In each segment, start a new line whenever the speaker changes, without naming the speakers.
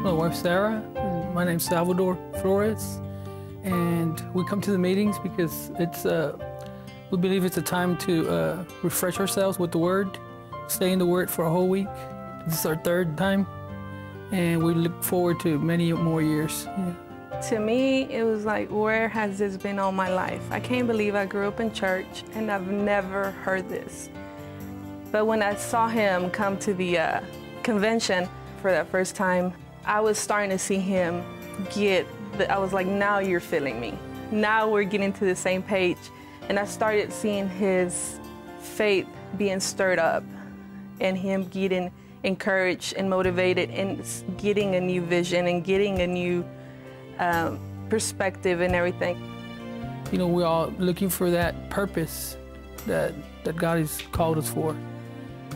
my wife, Sarah. And my name's Salvador Flores. And we come to the meetings because we believe it's a time to refresh ourselves with the Word, stay in the Word for a whole week. This is our third time, and we look forward to many more years. Yeah.
To me, it was like, where has this been all my life? I can't believe I grew up in church and I've never heard this. But when I saw him come to the convention for that first time, I was starting to see him I was like, now you're feeling me. Now we're getting to the same page. And I started seeing his faith being stirred up and him getting encouraged and motivated and getting a new vision and getting a new perspective and everything.
You know, we're all looking for that purpose that God has called us for.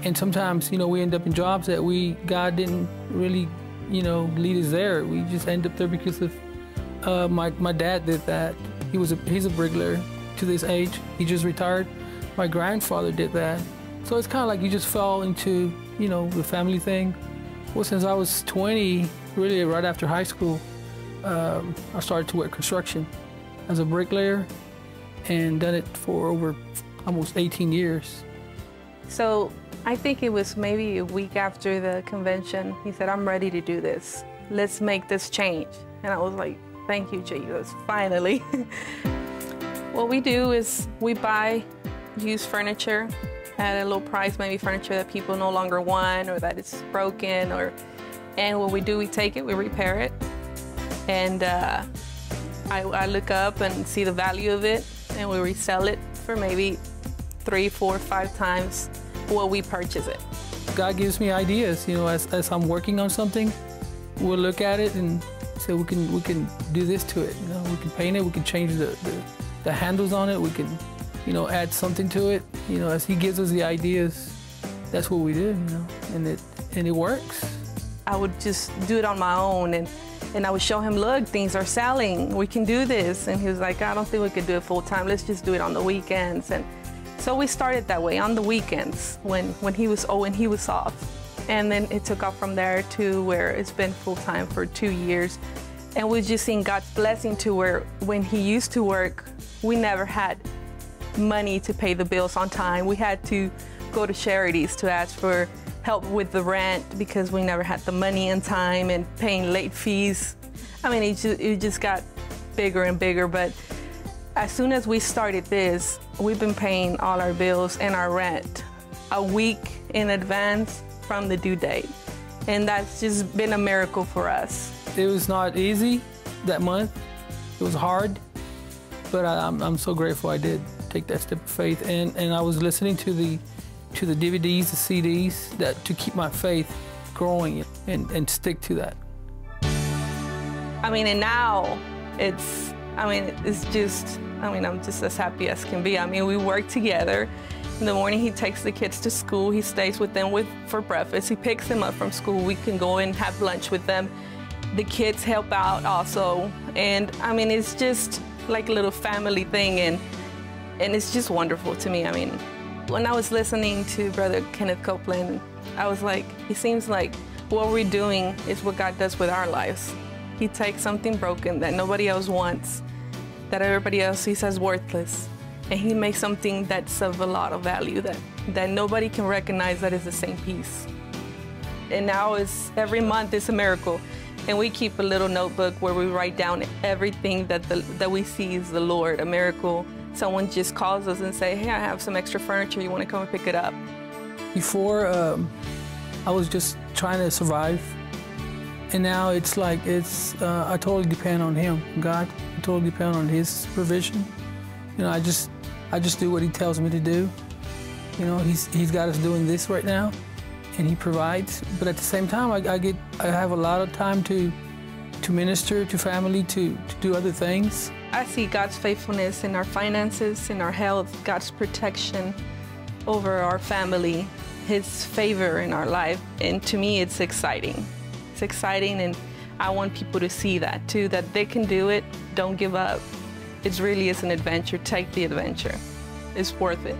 And sometimes, you know, we end up in jobs that God didn't really, you know, lead us there. We just end up there because of my dad did that. He's a bricklayer to this age. He just retired. My grandfather did that. So it's kind of like you just fall into, you know, the family thing. Well, since I was 20, really right after high school, I started to work construction as a bricklayer and done it for over almost 18 years.
So I think it was maybe a week after the convention, he said, I'm ready to do this. Let's make this change. And I was like, thank you, Jesus, finally. What we do is we buy used furniture at a low price, maybe furniture that people no longer want or that it's broken, and what we do, we take it, we repair it, and I look up and see the value of it, and we resell it for maybe 3, 4, 5 times what we purchase it.
God gives me ideas, you know, as I'm working on something, we'll look at it and say we can do this to it. You know, we can paint it, we can change the handles on it, we can, you know, add something to it. You know, as He gives us the ideas, that's what we do, you know, and it works.
I would just do it on my own, and I would show him, look, things are selling, we can do this. And he was like, I don't think we could do it full time, let's just do it on the weekends. And so we started that way, on the weekends, when he was off. And then it took off from there to where it's been full time for 2 years. And we've just seen God's blessing to where when he used to work, we never had money to pay the bills on time. We had to go to charities to ask for help with the rent because we never had the money in time, and paying late fees. I mean, it just got bigger and bigger. But as soon as we started this, we've been paying all our bills and our rent a week in advance from the due date. And that's just been a miracle for us.
It was not easy that month. It was hard, but I'm so grateful I did take that step of faith. And I was listening to the DVDs, the CDs, to keep my faith growing and stick to that.
I mean, and now I'm just as happy as can be. I mean, we work together. In the morning, he takes the kids to school. He stays with them for breakfast. He picks them up from school. We can go and have lunch with them. The kids help out also. And I mean, it's just like a little family thing, and it's just wonderful to me. I mean, when I was listening to Brother Kenneth Copeland, I was like, it seems like what we're doing is what God does with our lives. He takes something broken that nobody else wants, that everybody else sees as worthless, and he makes something that's of a lot of value that nobody can recognize that is the same piece. And now every month is a miracle. And we keep a little notebook where we write down everything that we see is the Lord, a miracle. Someone just calls us and say, hey, I have some extra furniture, you want to come and pick it up?
Before, I was just trying to survive. And now it's like, I totally depend on Him, God. I totally depend on His provision. You know, I just do what He tells me to do. You know, He's got us doing this right now, and He provides. But at the same time, I have a lot of time to minister to family, to do other things.
I see God's faithfulness in our finances, in our health, God's protection over our family, His favor in our life. And to me, it's exciting. It's exciting, and I want people to see that too, that they can do it. Don't give up. It really is an adventure. Take the adventure. It's worth it.